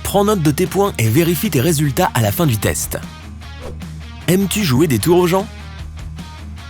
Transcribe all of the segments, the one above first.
Prends note de tes points et vérifie tes résultats à la fin du test. Aimes-tu jouer des tours aux gens?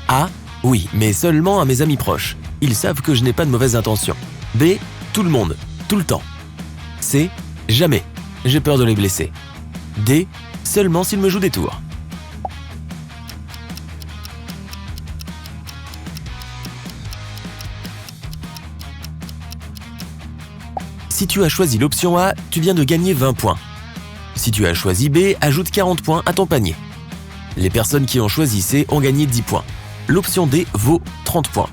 A. Oui, mais seulement à mes amis proches. Ils savent que je n'ai pas de mauvaises intentions. B. Tout le monde, tout le temps. C. Jamais. J'ai peur de les blesser. D. Seulement s'ils me jouent des tours. Si tu as choisi l'option A, tu viens de gagner 20 points. Si tu as choisi B, ajoute 40 points à ton panier. Les personnes qui ont choisi C ont gagné 10 points. L'option D vaut 30 points.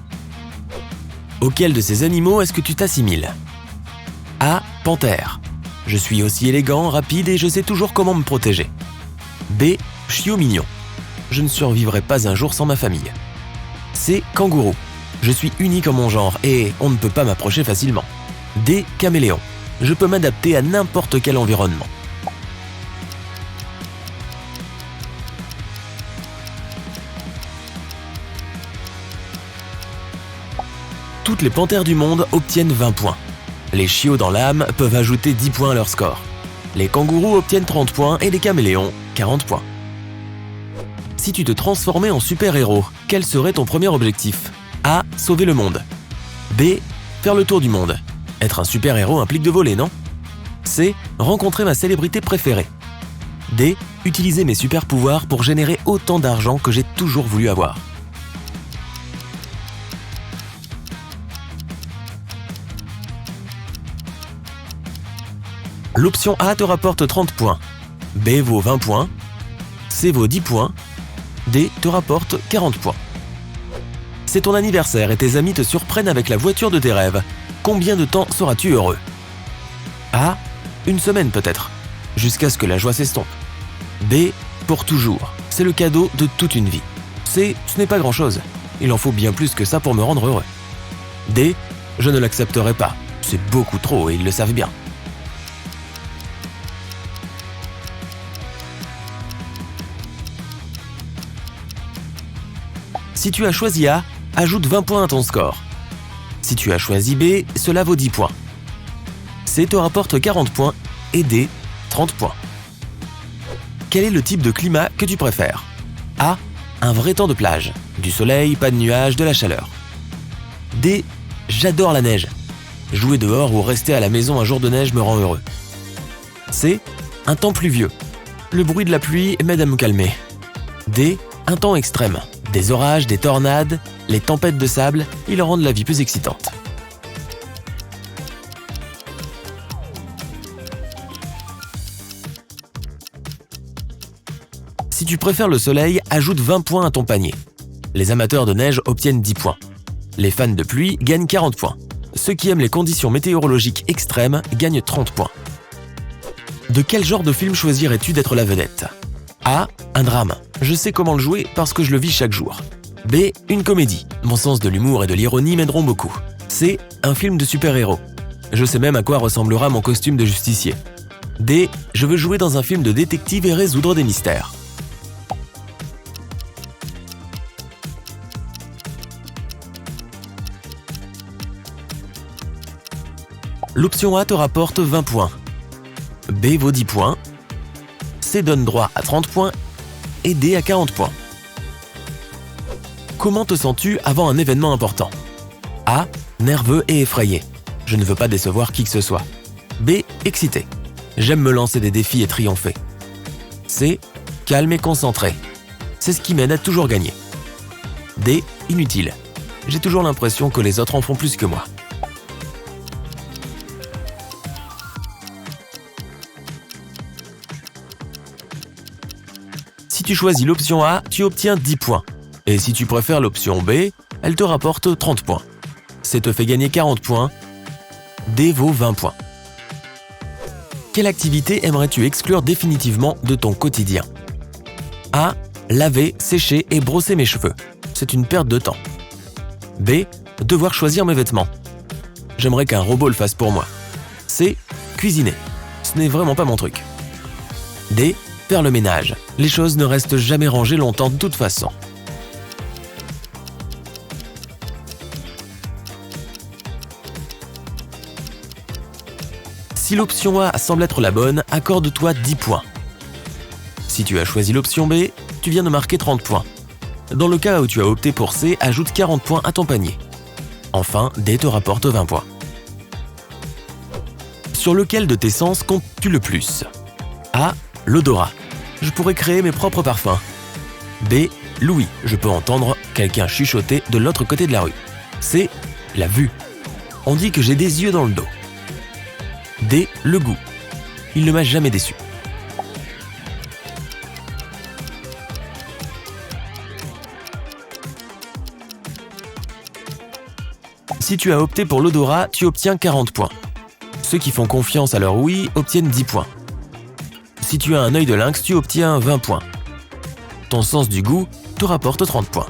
Auquel de ces animaux est-ce que tu t'assimiles? A. Panthère. Je suis aussi élégant, rapide et je sais toujours comment me protéger. B. Chiot mignon. Je ne survivrai pas un jour sans ma famille. C. Kangourou. Je suis unique en mon genre et on ne peut pas m'approcher facilement. D. Caméléon. Je peux m'adapter à n'importe quel environnement. Toutes les panthères du monde obtiennent 20 points. Les chiots dans l'âme peuvent ajouter 10 points à leur score. Les kangourous obtiennent 30 points et les caméléons 40 points. Si tu te transformais en super-héros, quel serait ton premier objectif? A. Sauver le monde. B. Faire le tour du monde. Être un super-héros implique de voler, non? C. Rencontrer ma célébrité préférée. D. Utiliser mes super-pouvoirs pour générer autant d'argent que j'ai toujours voulu avoir. L'option A te rapporte 30 points. B vaut 20 points. C vaut 10 points. D te rapporte 40 points. C'est ton anniversaire et tes amis te surprennent avec la voiture de tes rêves. Combien de temps seras-tu heureux? A. Une semaine peut-être, jusqu'à ce que la joie s'estompe. B. Pour toujours. C'est le cadeau de toute une vie. C. Ce n'est pas grand-chose. Il en faut bien plus que ça pour me rendre heureux. D. Je ne l'accepterai pas. C'est beaucoup trop et ils le savent bien. Si tu as choisi A, ajoute 20 points à ton score. Si tu as choisi B, cela vaut 10 points. C te rapporte 40 points et D, 30 points. Quel est le type de climat que tu préfères? A. Un vrai temps de plage. Du soleil, pas de nuages, de la chaleur. D. J'adore la neige. Jouer dehors ou rester à la maison un jour de neige me rend heureux. C. Un temps pluvieux. Le bruit de la pluie m'aide à me calmer. D. Un temps extrême. Des orages, des tornades, les tempêtes de sable, ils rendent la vie plus excitante. Si tu préfères le soleil, ajoute 20 points à ton panier. Les amateurs de neige obtiennent 10 points. Les fans de pluie gagnent 40 points. Ceux qui aiment les conditions météorologiques extrêmes gagnent 30 points. De quel genre de film choisirais-tu d'être la vedette? A. Un drame. Je sais comment le jouer parce que je le vis chaque jour. B. Une comédie. Mon sens de l'humour et de l'ironie m'aideront beaucoup. C. Un film de super-héros. Je sais même à quoi ressemblera mon costume de justicier. D. Je veux jouer dans un film de détective et résoudre des mystères. L'option A te rapporte 20 points. B vaut 10 points. C donne droit à 30 points et D à 40 points. Comment te sens-tu avant un événement important? A. Nerveux et effrayé. Je ne veux pas décevoir qui que ce soit. B. Excité. J'aime me lancer des défis et triompher. C. Calme et concentré. C'est ce qui m'aide à toujours gagner. D. Inutile. J'ai toujours l'impression que les autres en font plus que moi. Si tu choisis l'option A, tu obtiens 10 points. Et si tu préfères l'option B, elle te rapporte 30 points. C te fait gagner 40 points. D vaut 20 points. Quelle activité aimerais-tu exclure définitivement de ton quotidien? A. Laver, sécher et brosser mes cheveux. C'est une perte de temps. B. Devoir choisir mes vêtements. J'aimerais qu'un robot le fasse pour moi. C. Cuisiner. Ce n'est vraiment pas mon truc. D. Faire le ménage. Les choses ne restent jamais rangées longtemps de toute façon. Si l'option A semble être la bonne, accorde-toi 10 points. Si tu as choisi l'option B, tu viens de marquer 30 points. Dans le cas où tu as opté pour C, ajoute 40 points à ton panier. Enfin, D te rapporte 20 points. Sur lequel de tes sens comptes-tu le plus? A. L'odorat. Je pourrais créer mes propres parfums. B. L'ouïe. Je peux entendre quelqu'un chuchoter de l'autre côté de la rue. C. La vue. On dit que j'ai des yeux dans le dos. D. Le goût. Il ne m'a jamais déçu. Si tu as opté pour l'odorat, tu obtiens 40 points. Ceux qui font confiance à leur ouïe obtiennent 10 points. Si tu as un œil de lynx, tu obtiens 20 points. Ton sens du goût te rapporte 30 points.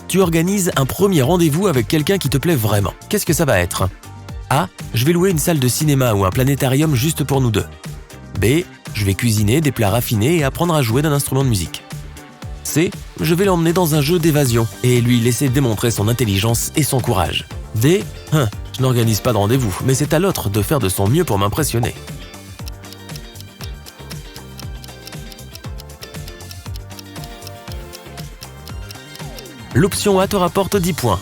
Tu organises un premier rendez-vous avec quelqu'un qui te plaît vraiment. Qu'est-ce que ça va être? A. Je vais louer une salle de cinéma ou un planétarium juste pour nous deux. B. Je vais cuisiner des plats raffinés et apprendre à jouer d'un instrument de musique. C. Je vais l'emmener dans un jeu d'évasion et lui laisser démontrer son intelligence et son courage. D. Je n'organise pas de rendez-vous, mais c'est à l'autre de faire de son mieux pour m'impressionner. L'option A te rapporte 10 points.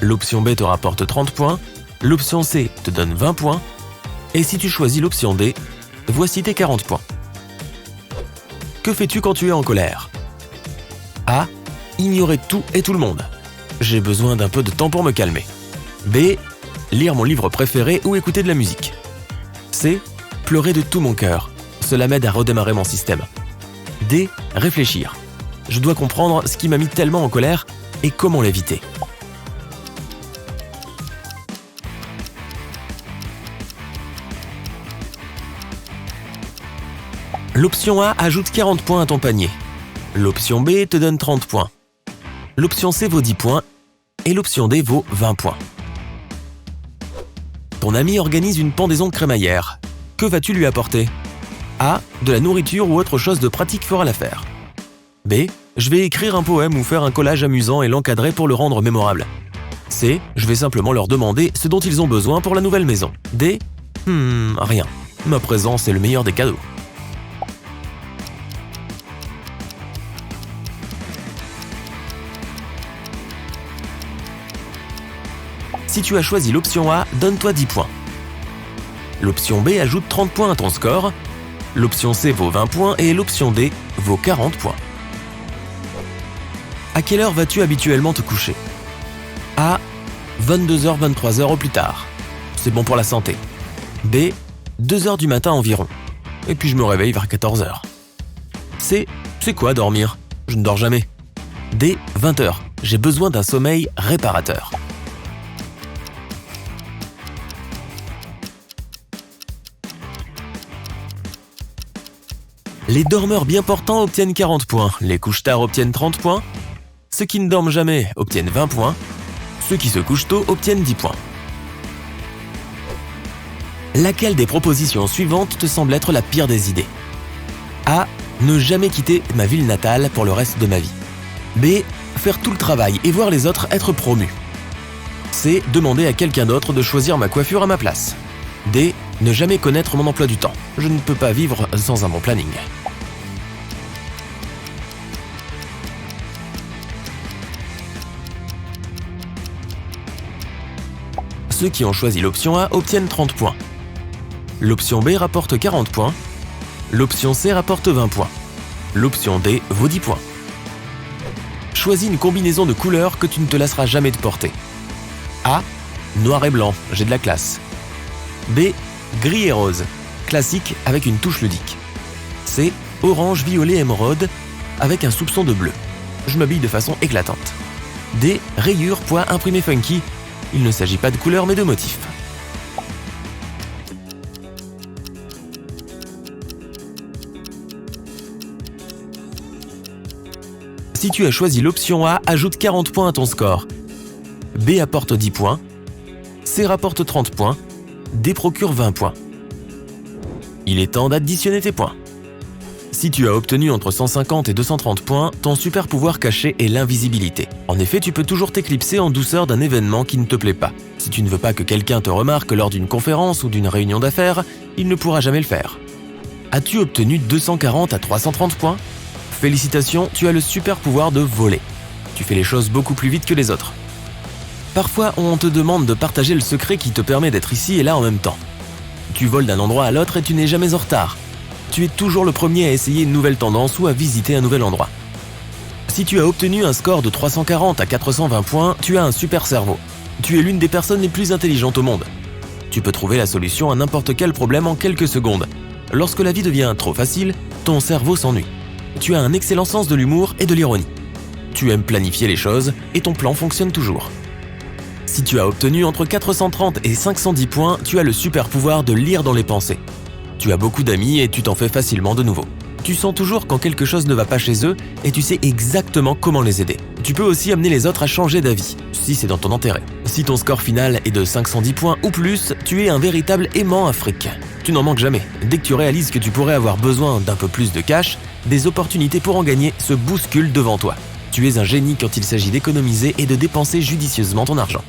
L'option B te rapporte 30 points. L'option C te donne 20 points. Et si tu choisis l'option D, voici tes 40 points. Que fais-tu quand tu es en colère? A. Ignorer tout et tout le monde. J'ai besoin d'un peu de temps pour me calmer. B. Lire mon livre préféré ou écouter de la musique. C. Pleurer de tout mon cœur. Cela m'aide à redémarrer mon système. D. Réfléchir. Je dois comprendre ce qui m'a mis tellement en colère et comment l'éviter. L'option A ajoute 40 points à ton panier. L'option B te donne 30 points. L'option C vaut 10 points et l'option D vaut 20 points. Ton ami organise une pendaison de crémaillère. Que vas-tu lui apporter? A. De la nourriture ou autre chose de pratique fera l'affaire. B. Je vais écrire un poème ou faire un collage amusant et l'encadrer pour le rendre mémorable. C. Je vais simplement leur demander ce dont ils ont besoin pour la nouvelle maison. D. Rien. Ma présence est le meilleur des cadeaux. Si tu as choisi l'option A, donne-toi 10 points. L'option B ajoute 30 points à ton score. L'option C vaut 20 points et l'option D vaut 40 points. À quelle heure vas-tu habituellement te coucher? A. 22h, 23h au plus tard. C'est bon pour la santé. B. 2h du matin environ. Et puis je me réveille vers 14h. C. C'est quoi dormir? Je ne dors jamais. D. 20h. J'ai besoin d'un sommeil réparateur. Les dormeurs bien portants obtiennent 40 points, les couches-tard obtiennent 30 points, ceux qui ne dorment jamais obtiennent 20 points, ceux qui se couchent tôt obtiennent 10 points. Laquelle des propositions suivantes te semble être la pire des idées? A. Ne jamais quitter ma ville natale pour le reste de ma vie. B. Faire tout le travail et voir les autres être promus. C. Demander à quelqu'un d'autre de choisir ma coiffure à ma place. D. Ne jamais connaître mon emploi du temps. Je ne peux pas vivre sans un bon planning. Ceux qui ont choisi l'option A obtiennent 30 points. L'option B rapporte 40 points. L'option C rapporte 20 points. L'option D vaut 10 points. Choisis une combinaison de couleurs que tu ne te lasseras jamais de porter. A. Noir et blanc, j'ai de la classe. B. Gris et rose, classique avec une touche ludique. C. Orange, violet, émeraude, avec un soupçon de bleu. Je m'habille de façon éclatante. D. Rayures, poids, imprimé funky. Il ne s'agit pas de couleurs mais de motifs. Si tu as choisi l'option A, ajoute 40 points à ton score. B apporte 10 points. C rapporte 30 points. D procure 20 points. Il est temps d'additionner tes points. Si tu as obtenu entre 150 et 230 points, ton super pouvoir caché est l'invisibilité. En effet, tu peux toujours t'éclipser en douceur d'un événement qui ne te plaît pas. Si tu ne veux pas que quelqu'un te remarque lors d'une conférence ou d'une réunion d'affaires, il ne pourra jamais le faire. As-tu obtenu 240 à 330 points? Félicitations, tu as le super pouvoir de voler. Tu fais les choses beaucoup plus vite que les autres. Parfois, on te demande de partager le secret qui te permet d'être ici et là en même temps. Tu voles d'un endroit à l'autre et tu n'es jamais en retard. Tu es toujours le premier à essayer une nouvelle tendance ou à visiter un nouvel endroit. Si tu as obtenu un score de 340 à 420 points, tu as un super cerveau. Tu es l'une des personnes les plus intelligentes au monde. Tu peux trouver la solution à n'importe quel problème en quelques secondes. Lorsque la vie devient trop facile, ton cerveau s'ennuie. Tu as un excellent sens de l'humour et de l'ironie. Tu aimes planifier les choses et ton plan fonctionne toujours. Si tu as obtenu entre 430 et 510 points, tu as le super pouvoir de lire dans les pensées. Tu as beaucoup d'amis et tu t'en fais facilement de nouveau. Tu sens toujours quand quelque chose ne va pas chez eux et tu sais exactement comment les aider. Tu peux aussi amener les autres à changer d'avis, si c'est dans ton intérêt. Si ton score final est de 510 points ou plus, tu es un véritable aimant africain. Tu n'en manques jamais. Dès que tu réalises que tu pourrais avoir besoin d'un peu plus de cash, des opportunités pour en gagner se bousculent devant toi. Tu es un génie quand il s'agit d'économiser et de dépenser judicieusement ton argent.